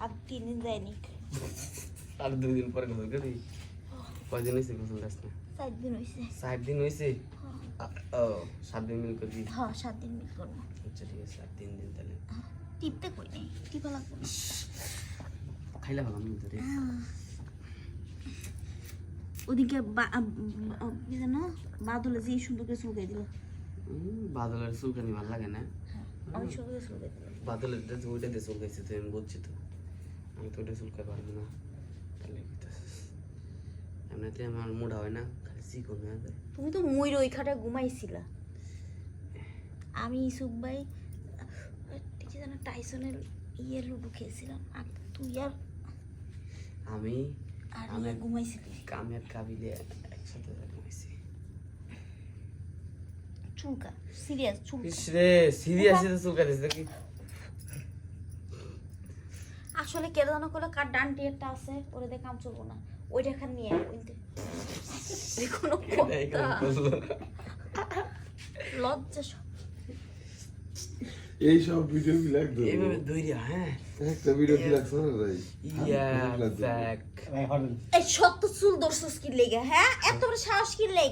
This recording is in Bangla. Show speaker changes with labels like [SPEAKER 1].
[SPEAKER 1] আর 3 দিন যায়নি।
[SPEAKER 2] আর 2 দিন পরে গোসল করি। কয়দিন হইছে গোসল গাছ না?
[SPEAKER 1] 4 দিন হইছে।
[SPEAKER 2] 7 দিন হইছে? ও 7 দিন মিল করবি?
[SPEAKER 1] হ্যাঁ 7 দিন মিল করব।
[SPEAKER 2] আচ্ছা ঠিক আছে 3 দিন তাহলে।
[SPEAKER 1] টিপতে কই নাই, টিপা লাগবে না।
[SPEAKER 2] খাইলা ভালো না তোরে।
[SPEAKER 1] ওদিকে কি জানো বাদলে যে সুন্দর করে চুলকাই দিল।
[SPEAKER 2] বাদলের চুলকানি ভালো লাগে না?
[SPEAKER 1] আমি সুন্দর করে চুলকাই দিল।
[SPEAKER 2] বাদলের ওইটা দিয়ে চুলকাইছে তো আমি বুঝছি তো। আমি তো ওইটা চুলকাই পারবো না। তাহলে এমনিতে আমার মুড হয় না, খালি চিকন হয়ে যায়।
[SPEAKER 1] তুমি তো ময়ূর ওই খাটে ঘুমাইছিলা। আমি ইসুক ভাই কি জানো টাইসনের লুডো খেয়েছিলাম আর তুই আর
[SPEAKER 2] আমি
[SPEAKER 1] ঘুমাইছিলি।
[SPEAKER 2] কামের কাবিলে একসাথে ঘুমাইছি।
[SPEAKER 1] চুলকা সিরিয়াস চুলকা।
[SPEAKER 2] ইসরে সিরিয়াসলি তো চুলকাইছিস নাকি?
[SPEAKER 1] আসলে কে জানো করে কার ডান্টি একটা আছে ওরে দেখে কাম চলবো না, ওইটা খান নিয়ে ওইতে কোনো লজ্জা সব
[SPEAKER 3] এই সব ভিডিও কি লাগতো?
[SPEAKER 2] এইভাবে দইরা হ্যাঁ
[SPEAKER 3] একটা ভিডিও কি লাগতো না ভাই?
[SPEAKER 2] ইয়া ব্যাক
[SPEAKER 1] এই সত্য চুল দর্শস কি লেগে, হ্যাঁ এত বড় সাহস কি লেগে?